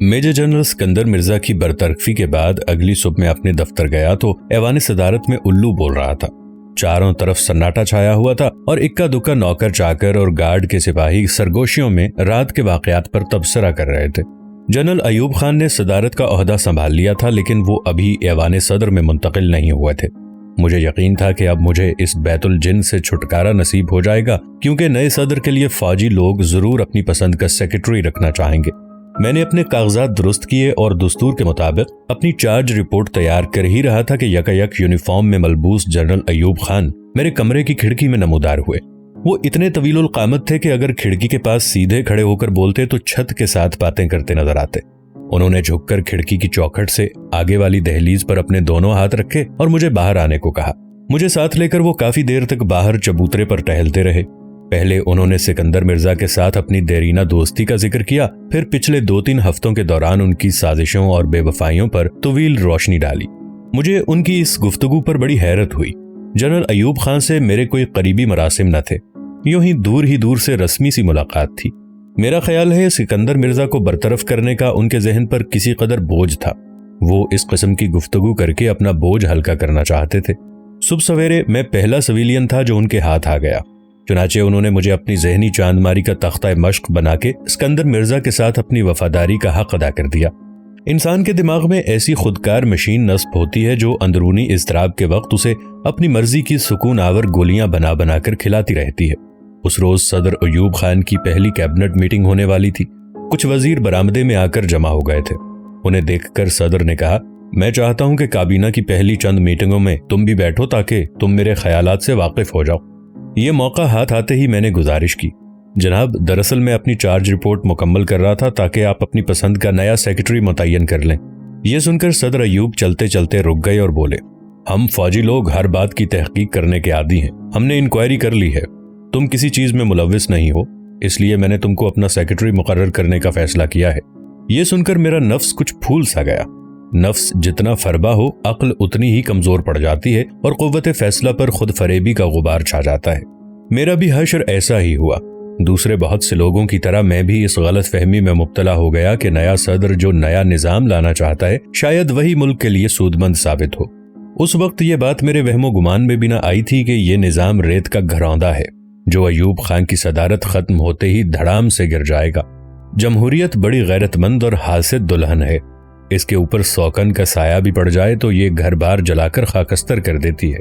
Major general Sikandar Mirza की बरतरफी के बाद अगली सुबह मैं अपने दफ्तर गया तो ऐवान सदारत में उल्लू बोल रहा था। चारों तरफ सन्नाटा छाया हुआ था और इक्का दुक्का नौकर चाकर और गार्ड के सिपाही सरगोशियों में रात के वाकयात पर तबसरा कर रहे थे। जनरल अयूब खान ने सदारत का ओहदा संभाल लिया था, लेकिन वो अभी ऐवान सदर में मुंतकिल नहीं हुए थे। मुझे यकीन था कि अब मुझे इस बैतुल जिन से छुटकारा नसीब हो जाएगा, क्योंकि नए सदर के लिए फौजी लोग जरूर अपनी पसंद का सेक्रेटरी रखना चाहेंगे। मैंने अपने कागजात दुरुस्त किए और दस्तूर के मुताबिक अपनी चार्ज रिपोर्ट तैयार कर ही रहा था कि यकायक यूनिफॉर्म में मलबूस जनरल अयूब खान मेरे कमरे की खिड़की में नमूदार हुए। वो इतने तवीलुल कामत थे कि अगर खिड़की के पास सीधे खड़े होकर बोलते तो छत के साथ बातें करते नजर आते। उन्होंने झुककर खिड़की की चौखट से आगे वाली दहलीज पर अपने दोनों हाथ रखे और मुझे बाहर आने को कहा। मुझे साथ लेकर वो काफी देर तक बाहर चबूतरे पर टहलते रहे। पहले उन्होंने सिकंदर मिर्जा के साथ अपनी देरीना दोस्ती का जिक्र किया, फिर पिछले 2-3 हफ्तों के दौरान उनकी साजिशों और बेवफाइयों पर तवील रोशनी डाली। मुझे उनकी इस गुफ्तगू पर बड़ी हैरत हुई। जनरल अयूब खान से मेरे कोई करीबी मरासिम न थे, यूं ही दूर से रस्मी सी मुलाकात थी। मेरा ख्याल है सिकंदर मिर्जा को बरतरफ करने का उनके जहन पर किसी कदर बोझ था। वो इस किस्म की गुफ्तगू करके अपना बोझ हल्का करना चाहते थे। सुबह सवेरे मैं पहला सिविलियन था जो उनके हाथ आ गया। चुनाचे उन्होंने मुझे अपनी जहनी चांदमारी का तख्ता मश्क बना के सिकंदर मिर्जा के साथ अपनी वफादारी का हक अदा कर दिया। इंसान के दिमाग में ऐसी खुदकार मशीन नस्ब होती है जो अंदरूनी इज़्तिराब के वक्त उसे अपनी मर्जी की सुकून आवर गोलियां बना बना कर खिलाती रहती है। उस रोज सदर अयूब खान की पहली कैबिनेट मीटिंग होने वाली थी। कुछ वजीर बरामदे में आकर जमा हो गए थे। उन्हें देखकर सदर ने कहा, मैं चाहता हूं कि काबीना की पहली चंद मीटिंगों में तुम भी बैठो ताकि तुम मेरे ख्यालात से वाकिफ हो जाओ। ये मौका हाथ आते ही मैंने गुजारिश की, जनाब दरअसल मैं अपनी चार्ज रिपोर्ट मुकम्मल कर रहा था ताकि आप अपनी पसंद का नया सेक्रेटरी मुतय्यन कर लें। यह सुनकर सदर अयूब चलते चलते रुक गए और बोले, हम फौजी लोग हर बात की तहकीक करने के आदी हैं। हमने इंक्वायरी कर ली है, तुम किसी चीज में मुलव्विस नहीं हो, इसलिए मैंने तुमको अपना सेक्रेटरी मुकर्रर करने का फैसला किया है। यह सुनकर मेरा नफ्स कुछ फूल सा गया। नफ्स जितना फरबा हो अक्ल उतनी ही कमजोर पड़ जाती है और कुव्वत फैसला पर खुद फरेबी का गुबार छा जाता है। मेरा भी हशर ऐसा ही हुआ। दूसरे बहुत से लोगों की तरह मैं भी इस गलत फहमी में मुब्तला हो गया कि नया सदर जो नया निजाम लाना चाहता है शायद वही मुल्क के लिए सूदमंद साबित हो। उस वक्त ये बात मेरे वहमो गुमान में भी न आई थी कि ये निजाम रेत का घरौंदा है जो अयूब खान की सदारत खत्म होते ही धड़ाम से गिर जाएगा। जमहूरियत बड़ी गैरतमंद और हासिद दुल्हन है। इसके ऊपर सौकन का साया भी पड़ जाए तो ये घर बार जलाकर खाकस्तर कर देती है।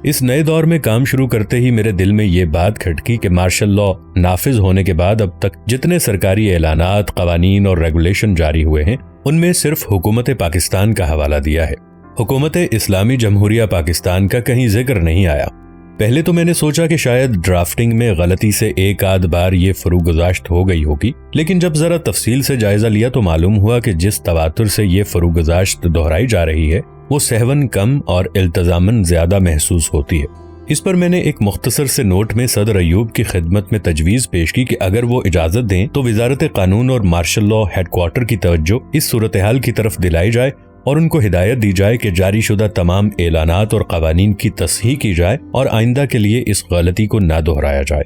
इस नए दौर में काम शुरू करते ही मेरे दिल में ये बात खटकी कि मार्शल लॉ नाफिज होने के बाद अब तक जितने सरकारी ऐलानात, कवानीन और रेगुलेशन जारी हुए हैं उनमें सिर्फ हुकूमत पाकिस्तान का हवाला दिया है। हुकूमत इस्लामी जमहूरिया पाकिस्तान का कहीं जिक्र नहीं आया। पहले तो मैंने सोचा कि शायद ड्राफ्टिंग में गलती से एक आध बार ये फरूगुज़ाश्त हो गई होगी, लेकिन जब जरा तफसील से जायजा लिया तो मालूम हुआ कि जिस तवातुर से ये फरूगुज़ाश्त दोहराई जा रही है वो सहवन कम और इल्तजामन ज्यादा महसूस होती है। इस पर मैंने एक मुख्तसर से नोट में सदर अयूब की खिदमत में तजवीज़ पेश की कि अगर वो इजाज़त दें तो वजारत कानून और मार्शल लॉ हेडक्वार्टर की तवज्जो इस सूरत हाल की तरफ दिलाई जाए और उनको हिदायत दी जाए कि जारी शुदा तमाम ऐलानात और कवानीन की तस्हीह की जाए और आइंदा के लिए इस गलती को ना दोहराया जाए।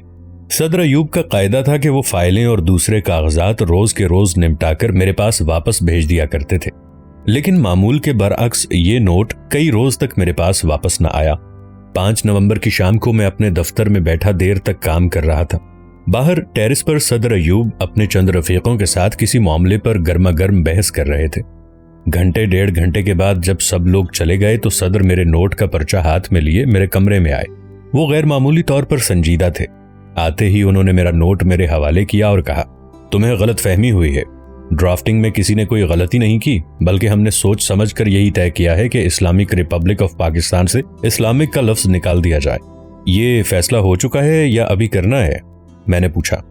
सदर अयूब का कायदा था कि वो फाइलें और दूसरे कागजात रोज के रोज निपटाकर मेरे पास वापस भेज दिया करते थे, लेकिन मामूल के बरअक्स ये नोट कई रोज तक मेरे पास वापस न आया। 5 नवंबर की शाम को मैं अपने दफ्तर में बैठा देर तक काम कर रहा था। बाहर टेरिस पर सदर अयूब अपने चंद रफीकों के साथ किसी मामले पर गर्मा गर्म बहस कर रहे थे। घंटे 1.5 घंटे के बाद जब सब लोग चले गए तो सदर मेरे नोट का पर्चा हाथ में लिए मेरे कमरे में आए। वो गैर मामूली तौर पर संजीदा थे। आते ही उन्होंने मेरा नोट मेरे हवाले किया और कहा, तुम्हें गलत फहमी हुई है। ड्राफ्टिंग में किसी ने कोई गलती नहीं की, बल्कि हमने सोच समझ कर यही तय किया है कि इस्लामिक रिपब्लिक ऑफ पाकिस्तान से इस्लामिक का लफ्ज निकाल दिया जाए। ये फैसला हो चुका है या अभी करना है? मैंने पूछा।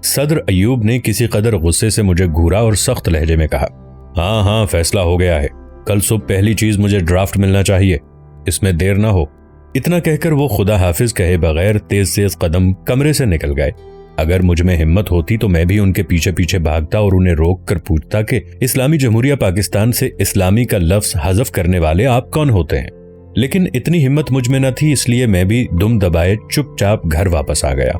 सदर अयूब ने किसी कदर गुस्से से मुझे घूरा और सख्त लहजे में कहा, हाँ फैसला हो गया है। कल सुबह पहली चीज मुझे ड्राफ्ट मिलना चाहिए, इसमें देर ना हो। इतना कहकर वो खुदा हाफिज कहे बगैर तेज कदम कमरे से निकल गए। अगर मुझ में हिम्मत होती तो मैं भी उनके पीछे पीछे भागता और उन्हें रोक कर पूछता कि इस्लामी जमहूरिया पाकिस्तान से इस्लामी का लफ्ज हज़फ करने वाले आप कौन होते हैं, लेकिन इतनी हिम्मत मुझ में न थी, इसलिए मैं भी दुम दबाए चुपचाप घर वापस आ गया।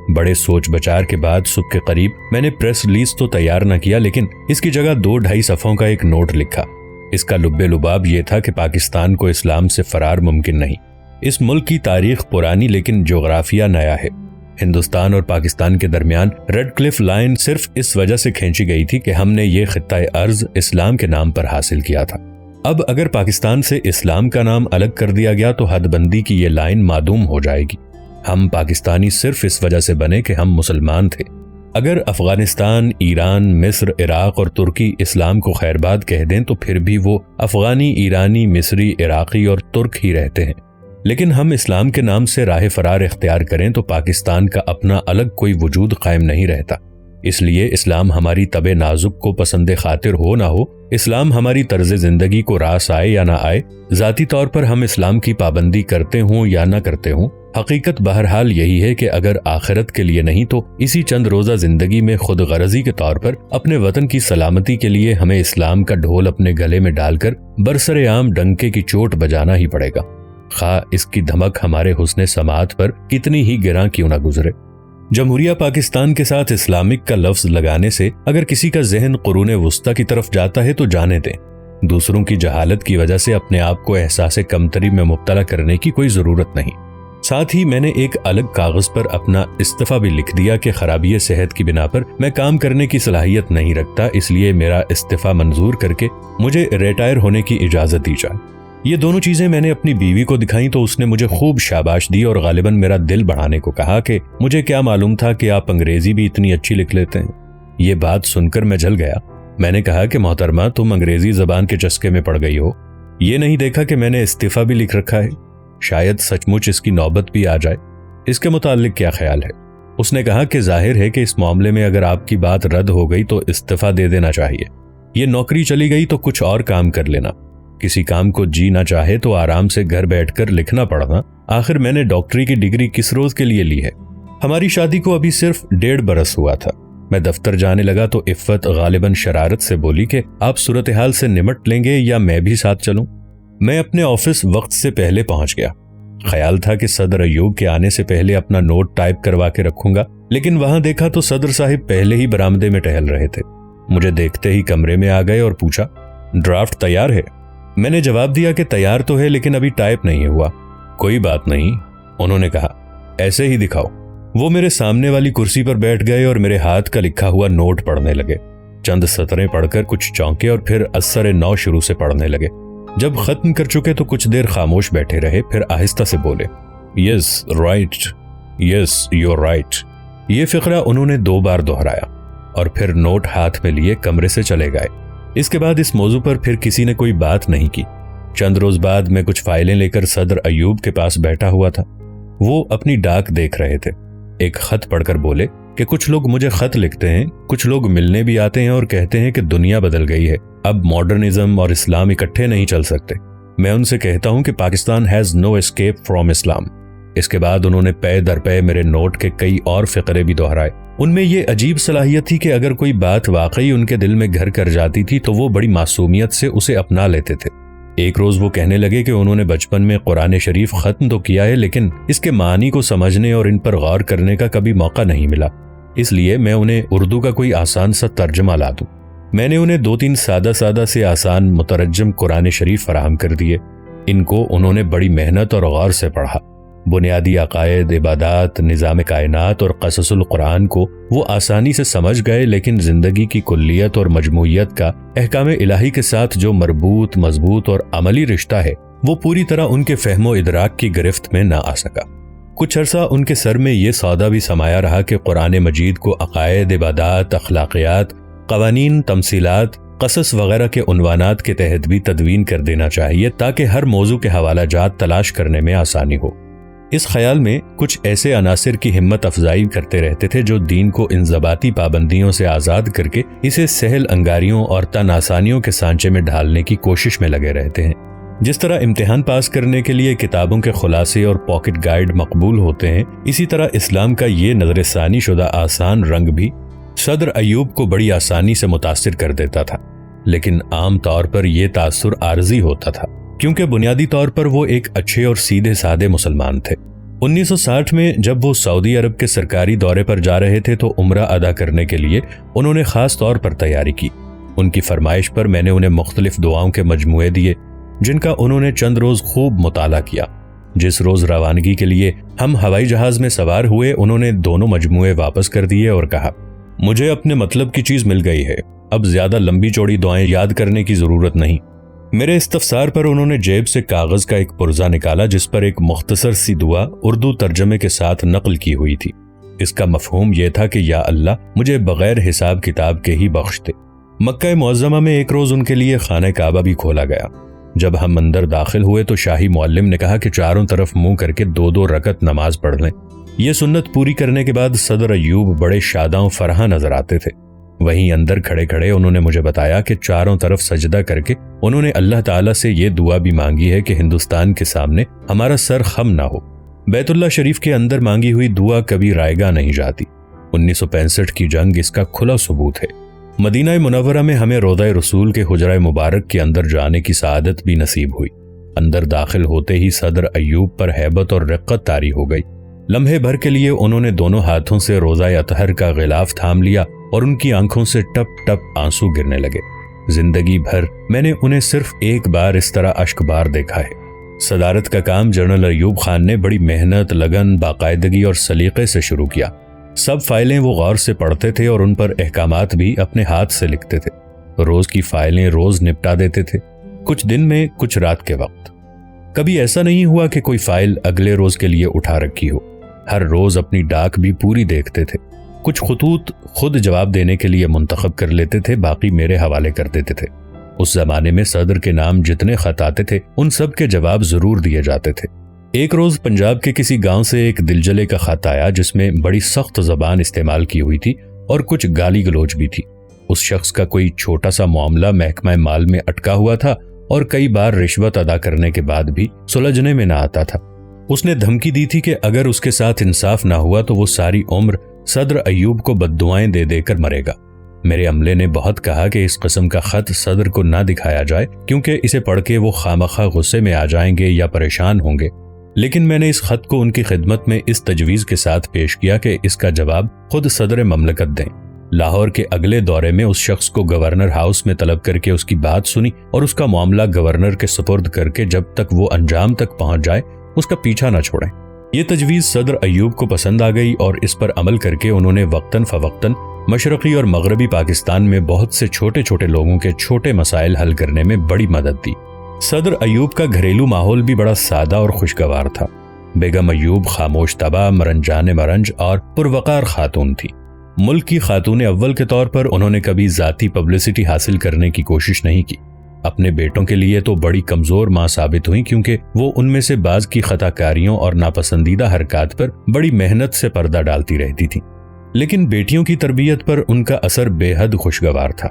बड़े सोच बचार के बाद सुबह के करीब मैंने प्रेस रिलीज तो तैयार न किया, लेकिन इसकी जगह 2-2.5 सफ़ों का एक नोट लिखा। इसका लुब्बे लुबाब ये था कि पाकिस्तान को इस्लाम से फरार मुमकिन नहीं। इस मुल्क की तारीख पुरानी लेकिन जोग्राफिया नया है। हिंदुस्तान और पाकिस्तान के दरमियान रेड क्लिफ लाइन सिर्फ इस वजह से खींची गई थी कि हमने ये खित्ता अर्ज इस्लाम के नाम पर हासिल किया था। अब अगर पाकिस्तान से इस्लाम का नाम अलग कर दिया गया तो हदबंदी की ये लाइन मादूम हो जाएगी। हम पाकिस्तानी सिर्फ इस वजह से बने कि हम मुसलमान थे। अगर अफगानिस्तान, ईरान, मिस्र, इराक और तुर्की इस्लाम को खैरबाद कह दें तो फिर भी वो अफगानी, ईरानी, मिस्री, इराकी और तुर्क ही रहते हैं। लेकिन हम इस्लाम के नाम से राह फरार इख्तियार करें तो पाकिस्तान का अपना अलग कोई वजूद कायम नहीं रहता। इसलिए इस्लाम हमारी तबे नाजुक को पसंद खातिर हो ना हो, इस्लाम हमारी तर्ज जिंदगी को रास आए या ना आए, ज़ाती तौर पर हम इस्लाम की पाबंदी करते हों या ना करते हों, हकीकत बहरहाल यही है कि अगर आखिरत के लिए नहीं तो इसी चंद रोज़ा जिंदगी में खुद गरजी के तौर पर अपने वतन की सलामती के लिए हमें इस्लाम का ढोल अपने गले में डालकर बरसरे आम डंके की चोट बजाना ही पड़ेगा, खा इसकी धमक हमारे हुस्ने समात पर कितनी ही गिरां क्यों ना गुजरे। जमहूरिया पाकिस्तान के साथ इस्लामिक का लफ्ज लगाने से अगर किसी का जहन कुरूने वुस्ता की तरफ जाता है तो जाने दें। दूसरों की जहालत की वजह से अपने आप को एहसासे कमतरी में मुब्तला करने की कोई जरूरत नहीं। साथ ही मैंने एक अलग कागज पर अपना इस्तीफा भी लिख दिया कि खराबी सेहत की बिना पर मैं काम करने की सलाहियत नहीं रखता, इसलिए मेरा इस्तीफा मंजूर करके मुझे रिटायर होने की इजाजत दी जाए। ये दोनों चीजें मैंने अपनी बीवी को दिखाई तो उसने मुझे खूब शाबाश दी और गालिबन मेरा दिल बढ़ाने को कहा कि मुझे क्या मालूम था कि आप अंग्रेजी भी इतनी अच्छी लिख लेते हैं। ये बात सुनकर मैं जल गया। मैंने कहा कि मोहतरमा, तुम अंग्रेजी जबान के चस्के में पड़ गई हो, ये नहीं देखा कि मैंने इस्तीफा भी लिख रखा है। शायद सचमुच इसकी नौबत भी आ जाए। इसके मुताल्लिक क्या ख्याल है? उसने कहा कि जाहिर है कि इस मामले में अगर आपकी बात रद्द हो गई तो इस्तीफा दे देना चाहिए। ये नौकरी चली गई तो कुछ और काम कर लेना। किसी काम को जी ना चाहे तो आराम से घर बैठकर लिखना पढ़ना। आखिर मैंने डॉक्टरी की डिग्री किस रोज के लिए ली है? हमारी शादी को अभी सिर्फ 1.5 बरस हुआ था। मैं दफ्तर जाने लगा तो इफ़्फ़त गालिबन शरारत से बोली कि आप सूरत हाल से निमट लेंगे या मैं भी साथ चलूं। मैं अपने ऑफिस वक्त से पहले पहुंच गया। ख्याल था कि सदर अयूब के आने से पहले अपना नोट टाइप करवा के रखूंगा, लेकिन वहां देखा तो सदर साहिब पहले ही बरामदे में टहल रहे थे। मुझे देखते ही कमरे में आ गए और पूछा, ड्राफ्ट तैयार है? मैंने जवाब दिया कि तैयार तो है लेकिन अभी टाइप नहीं हुआ। कोई बात नहीं, उन्होंने कहा, ऐसे ही दिखाओ। वो मेरे सामने वाली कुर्सी पर बैठ गए और मेरे हाथ का लिखा हुआ नोट पढ़ने लगे। चंद सतरें पढ़कर कुछ चौंके और फिर अस्सर नौ शुरू से पढ़ने लगे। जब खत्म कर चुके तो कुछ देर खामोश बैठे रहे, फिर आहिस्ता से बोले, yes right, yes your right. ये फिक्रा उन्होंने 2 बार दोहराया और फिर नोट हाथ में लिए कमरे से चले गए। इसके बाद इस मौजू पर फिर किसी ने कोई बात नहीं की। चंद रोज बाद मैं कुछ फाइलें लेकर सदर अयूब के पास बैठा हुआ था। वो अपनी डाक देख रहे थे। एक खत पढ़कर बोले कि कुछ लोग मुझे खत लिखते हैं, कुछ लोग मिलने भी आते हैं और कहते हैं कि दुनिया बदल गई है, अब मॉडर्निज्म और इस्लाम इकट्ठे नहीं चल सकते। मैं उनसे कहता हूं कि Pakistan has no escape from Islam. इसके बाद उन्होंने पै दर पै मेरे नोट के कई और फिक्रे भी दोहराए। उनमें ये अजीब सलाहियत थी कि अगर कोई बात वाकई उनके दिल में घर कर जाती थी तो वो बड़ी मासूमियत से उसे अपना लेते थे। एक रोज वो कहने लगे कि उन्होंने बचपन में कुरान शरीफ खत्म तो किया है लेकिन इसके मानी को समझने और इन पर गौर करने का कभी मौका नहीं मिला, इसलिए मैं उन्हें उर्दू का कोई आसान सा तर्जमा ला दूं। मैंने उन्हें 2-3 सादा से आसान मुतरज्जम कुरान शरीफ फराहम कर दिए। इनको उन्होंने बड़ी मेहनत और गौर से पढ़ा। बुनियादी अकायद, इबादात, निज़ाम कायनात और क़ससुल कुरान को वो आसानी से समझ गए, लेकिन जिंदगी की कुल्लियत और मजमूइयत का अहकाम इलाही के साथ जो मरबूत, मजबूत और अमली रिश्ता है वो पूरी तरह उनके फहमो इदराक की गिरफ्त में ना आ सका। कुछ अरसा उनके सर में ये सौदा भी समाया रहा कि कुरान मजीद को अकायद, इबादात, अखलाकियात, कवानीन, तमसीलात, क़सस वगैरह के उन्वानात के तहत भी तदवीन कर देना चाहिए ताकि हर मौजू के हवाला जात तलाश करने में आसानी हो। इस ख्याल में कुछ ऐसे अनासिर की हिम्मत अफजाई करते रहते थे जो दीन को इंज़बाती पाबंदियों से आज़ाद करके इसे सहल अंगारियों और तन आसानियों के सांचे में ढालने की कोशिश में लगे रहते हैं। जिस तरह इम्तिहान पास करने के लिए किताबों के खुलासे और पॉकेट गाइड मकबूल होते हैं, इसी तरह इस्लाम का ये नजरसानी शुदा आसान रंग भी सदर अयूब को बड़ी आसानी से मुतासिर कर देता था। लेकिन आम तौर पर यह तासुर आर्जी होता था, क्योंकि बुनियादी तौर पर वो एक अच्छे और सीधे साधे मुसलमान थे। 1960 میں جب وہ سعودی عرب کے سرکاری دورے پر جا رہے تھے تو عمرہ ادا کرنے کے لیے انہوں نے خاص طور پر تیاری کی۔ ان کی فرمائش پر میں نے انہیں مختلف دعاؤں کے مجموعے دیے جن کا انہوں نے چند روز خوب مطالعہ کیا۔ جس روز روانگی کے لیے ہم ہوائی جہاز میں سوار ہوئے انہوں نے دونوں مجموعے واپس کر دیے اور کہا، مجھے اپنے مطلب کی چیز مل گئی ہے، اب زیادہ لمبی چوڑی دعائیں یاد کرنے کی ضرورت نہیں۔ میرے استفسار پر انہوں نے جیب سے کاغذ کا ایک پرزہ نکالا جس پر ایک مختصر سی دعا اردو ترجمے کے ساتھ نقل کی ہوئی تھی۔ اس کا مفہوم یہ تھا کہ یا اللہ مجھے بغیر حساب کتاب کے ہی بخش دے۔ مکہ معظمہ میں ایک روز ان کے لیے خانہ کعبہ بھی کھولا گیا۔ جب ہم اندر داخل ہوئے تو شاہی معلم نے کہا کہ چاروں طرف منہ کر کے 2 رکعت نماز پڑھ لیں۔ یہ سنت پوری کرنے کے بعد صدر ایوب بڑے شاداں و فرحاں نظر آتے تھے۔ وہیں اندر کھڑے کھڑے انہوں نے مجھے بتایا کہ چاروں طرف سجدہ کر کے انہوں نے اللہ تعالیٰ سے یہ دعا بھی مانگی ہے کہ ہندوستان کے سامنے ہمارا سر خم نہ ہو۔ بیت اللہ شریف کے اندر مانگی ہوئی دعا کبھی رائے گاہ نہیں جاتی۔ 1965 کی جنگ اس کا کھلا ثبوت ہے۔ مدینہ منورہ میں ہمیں روضہ رسول کے حجرہ مبارک کے اندر جانے کی سعادت بھی نصیب ہوئی۔ اندر داخل ہوتے ہی صدر ایوب پر ہیبت اور رقت طاری ہو گئی۔ لمحے بھر کے لیے انہوں نے دونوں ہاتھوں سے روضہ اطہر کا غلاف تھام لیا اور ان کی آنکھوں سے ٹپ ٹپ آنسو گرنے لگے۔ زندگی بھر میں نے انہیں صرف ایک بار اس طرح اشک بار دیکھا ہے۔ صدارت کا کام جنرل ایوب خان نے بڑی محنت، لگن، باقاعدگی اور سلیقے سے شروع کیا۔ سب فائلیں وہ غور سے پڑھتے تھے اور ان پر احکامات بھی اپنے ہاتھ سے لکھتے تھے۔ روز کی فائلیں روز نپٹا دیتے تھے، کچھ دن میں کچھ رات کے وقت۔ کبھی ایسا نہیں ہوا کہ کوئی فائل اگلے روز کے لیے اٹھا رکھی ہو۔ ہر روز اپنی ڈاک بھی پوری دیکھتے تھے۔ کچھ خطوط خود جواب دینے کے لیے منتخب کر لیتے تھے، باقی میرے حوالے کر دیتے تھے۔ اس زمانے میں صدر کے نام جتنے خط آتے تھے ان سب کے جواب ضرور دیے جاتے تھے۔ ایک روز پنجاب کے کسی گاؤں سے ایک دلجلے کا خط آیا جس میں بڑی سخت زبان استعمال کی ہوئی تھی اور کچھ گالی گلوچ بھی تھی۔ اس شخص کا کوئی چھوٹا سا معاملہ محکمہ مال میں اٹکا ہوا تھا اور کئی بار رشوت ادا کرنے کے بعد بھی سلجھنے میں نہ آتا تھا۔ اس نے دھمکی دی تھی کہ اگر اس کے ساتھ انصاف نہ ہوا تو وہ ساری عمر صدر ایوب کو بددعائیں دے دے کر مرے گا۔ میرے عملے نے بہت کہا کہ اس قسم کا خط صدر کو نہ دکھایا جائے کیونکہ اسے پڑھ کے وہ خامخواہ غصے میں آ جائیں گے یا پریشان ہوں گے، لیکن میں نے اس خط کو ان کی خدمت میں اس تجویز کے ساتھ پیش کیا کہ اس کا جواب خود صدر مملکت دیں۔ لاہور کے اگلے دورے میں اس شخص کو گورنر ہاؤس میں طلب کر کے اس کی بات سنی اور اس کا معاملہ گورنر کے سپرد کر کے جب تک وہ انجام تک پہنچ جائے اس کا پیچھا نہ چھوڑیں۔ یہ تجویز صدر ایوب کو پسند آ گئی اور اس پر عمل کر کے انہوں نے وقتاً فوقتاً مشرقی اور مغربی پاکستان میں بہت سے چھوٹے چھوٹے لوگوں کے چھوٹے مسائل حل کرنے میں بڑی مدد دی۔ صدر ایوب کا گھریلو ماحول بھی بڑا سادہ اور خوشگوار تھا۔ بیگم ایوب خاموش طبع، مرنجان مرنج اور پروقار خاتون تھی۔ ملک کی خاتون اول کے طور پر انہوں نے کبھی ذاتی پبلسٹی حاصل کرنے کی کوشش نہیں کی۔ اپنے بیٹوں کے لیے تو بڑی کمزور ماں ثابت ہوئی کیونکہ وہ ان میں سے بعض کی خطا کاریوں اور ناپسندیدہ حرکات پر بڑی محنت سے پردہ ڈالتی رہتی تھیں، لیکن بیٹیوں کی تربیت پر ان کا اثر بے حد خوشگوار تھا۔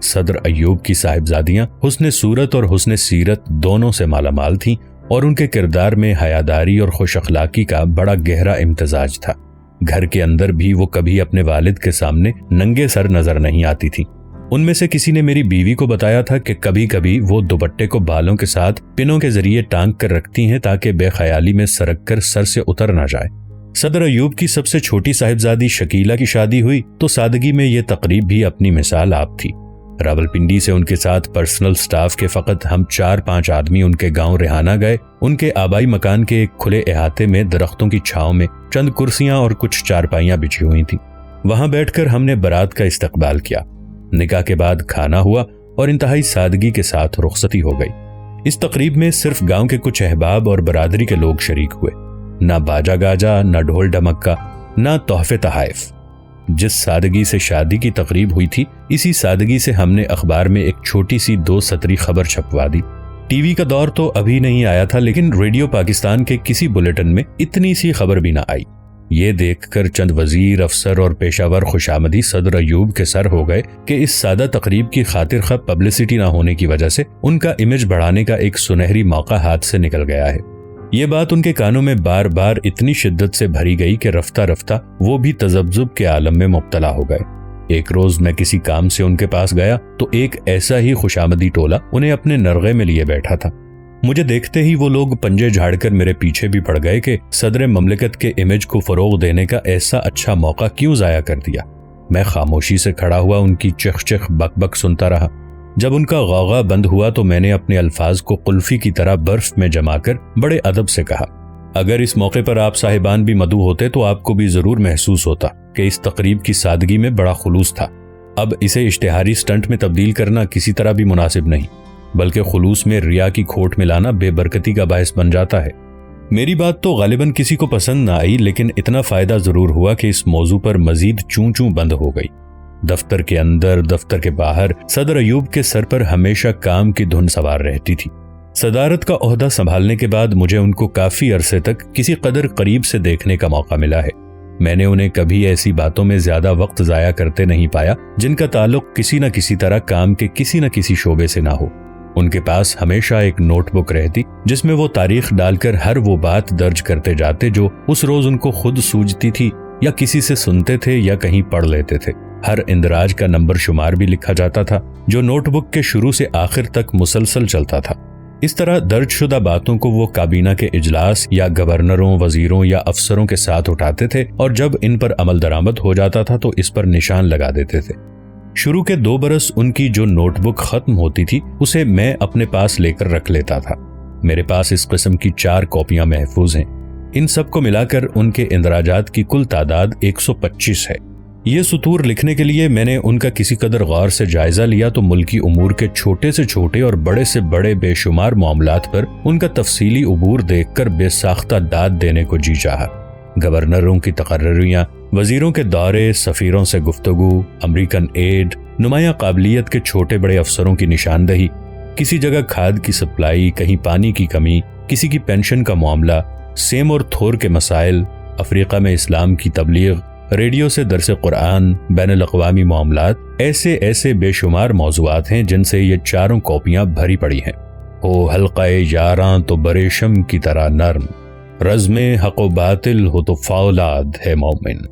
صدر ایوب کی صاحبزادیاں حسن صورت اور حسن سیرت دونوں سے مالا مال تھیں اور ان کے کردار میں حیاداری اور خوش اخلاقی کا بڑا گہرا امتزاج تھا۔ گھر کے اندر بھی وہ کبھی اپنے والد کے سامنے ننگے سر نظر نہیں آتی تھی۔ ان میں سے کسی نے میری بیوی کو بتایا تھا کہ کبھی کبھی وہ دوپٹے کو بالوں کے ساتھ پنوں کے ذریعے ٹانگ کر رکھتی ہیں تاکہ بے خیالی میں سرک کر سر سے اتر نہ جائے۔ صدر ایوب کی سب سے چھوٹی صاحبزادی شکیلہ کی شادی ہوئی تو سادگی میں یہ تقریب بھی اپنی مثال آپ تھی۔ راولپنڈی سے ان کے ساتھ پرسنل سٹاف کے فقط ہم 4-5 آدمی ان کے گاؤں ریحانہ گئے۔ ان کے آبائی مکان کے ایک کھلے احاطے میں درختوں کی چھاؤں میں چند کرسیاں اور کچھ چارپائیاں بچھی ہوئی تھیں۔ وہاں بیٹھ کر ہم نے بارات کا استقبال کیا۔ نکاح کے بعد کھانا ہوا اور انتہائی سادگی کے ساتھ رخصتی ہو گئی۔ اس تقریب میں صرف گاؤں کے کچھ احباب اور برادری کے لوگ شریک ہوئے۔ نہ باجا گاجا، نہ ڈھول ڈھمکا، نہ تحفے تحائف۔ جس سادگی سے شادی کی تقریب ہوئی تھی اسی سادگی سے ہم نے اخبار میں ایک چھوٹی سی 2 سطری خبر چھپوا دی۔ ٹی وی کا دور تو ابھی نہیں آیا تھا لیکن ریڈیو پاکستان کے کسی بلیٹن میں اتنی سی خبر بھی نہ آئی۔ یہ دیکھ کر چند وزیر، افسر اور پیشہ ور خوشامدی صدر ایوب کے سر ہو گئے کہ اس سادہ تقریب کی خاطر خواہ پبلسٹی نہ ہونے کی وجہ سے ان کا امیج بڑھانے کا ایک سنہری موقع ہاتھ سے نکل گیا ہے۔ یہ بات ان کے کانوں میں بار بار اتنی شدت سے بھری گئی کہ رفتہ رفتہ وہ بھی تذبذب کے عالم میں مبتلا ہو گئے۔ ایک روز میں کسی کام سے ان کے پاس گیا تو ایک ایسا ہی خوشامدی ٹولہ انہیں اپنے نرغے میں لیے بیٹھا تھا۔ مجھے دیکھتے ہی وہ لوگ پنجے جھاڑ کر میرے پیچھے بھی پڑ گئے کہ صدر مملکت کے امیج کو فروغ دینے کا ایسا اچھا موقع کیوں ضائع کر دیا۔ میں خاموشی سے کھڑا ہوا ان کی چخ چخ بک بک سنتا رہا۔ جب ان کا غوغا بند ہوا تو میں نے اپنے الفاظ کو قلفی کی طرح برف میں جما کر بڑے ادب سے کہا، اگر اس موقع پر آپ صاحبان بھی مدعو ہوتے تو آپ کو بھی ضرور محسوس ہوتا کہ اس تقریب کی سادگی میں بڑا خلوص تھا۔ اب اسے اشتہاری سٹنٹ میں تبدیل کرنا کسی طرح بھی مناسب نہیں، بلکہ خلوص میں ریا کی کھوٹ ملانا بے برکتی کا باعث بن جاتا ہے۔ میری بات تو غالباً کسی کو پسند نہ آئی، لیکن اتنا فائدہ ضرور ہوا کہ اس موضوع پر مزید چوں چوں بند ہو گئی۔ دفتر کے اندر، دفتر کے باہر صدر ایوب کے سر پر ہمیشہ کام کی دھن سوار رہتی تھی۔ صدارت کا عہدہ سنبھالنے کے بعد مجھے ان کو کافی عرصے تک کسی قدر قریب سے دیکھنے کا موقع ملا ہے۔ میں نے انہیں کبھی ایسی باتوں میں زیادہ وقت ضائع کرتے نہیں پایا جن کا تعلق کسی نہ کسی طرح کام کے کسی نہ کسی شعبے سے نہ ہو۔ ان کے پاس ہمیشہ ایک نوٹ بک رہتی جس میں وہ تاریخ ڈال کر ہر وہ بات درج کرتے جاتے جو اس روز ان کو خود سوجتی تھی یا کسی سے سنتے تھے یا کہیں پڑھ لیتے تھے۔ ہر اندراج کا نمبر شمار بھی لکھا جاتا تھا جو نوٹ بک کے شروع سے آخر تک مسلسل چلتا تھا۔ اس طرح درج شدہ باتوں کو وہ کابینہ کے اجلاس یا گورنروں، وزیروں یا افسروں کے ساتھ اٹھاتے تھے، اور جب ان پر عمل درآمد ہو جاتا تھا تو اس پر نشان لگا دیتے تھے۔ شروع کے 2 برس ان کی جو نوٹ بک ختم ہوتی تھی اسے میں اپنے پاس لے کر رکھ لیتا تھا۔ میرے پاس اس قسم کی 4 کاپیاں محفوظ ہیں۔ ان سب کو ملا کر ان کے اندراجات کی کل تعداد 125 ہے۔ یہ سطور لکھنے کے لیے میں نے ان کا کسی قدر غور سے جائزہ لیا تو ملکی امور کے چھوٹے سے چھوٹے اور بڑے سے بڑے بے شمار معاملات پر ان کا تفصیلی عبور دیکھ کر بے ساختہ داد دینے کو جی چاہا۔ گورنروں کی تقرریاں، وزیروں کے دورے، سفیروں سے گفتگو، امریکن ایڈ، نمایاں قابلیت کے چھوٹے بڑے افسروں کی نشاندہی، کسی جگہ کھاد کی سپلائی، کہیں پانی کی کمی، کسی کی پینشن کا معاملہ، سیم اور تھور کے مسائل، افریقہ میں اسلام کی تبلیغ، ریڈیو سے درس قرآن، بین الاقوامی معاملات، ایسے بے شمار موضوعات ہیں جن سے یہ 4 کاپیاں بھری پڑی ہیں۔ ہو حلقہ یاراں تو بریشم کی طرح نرم، رزم حق و باطل ہو تو فولاد ہے مومن۔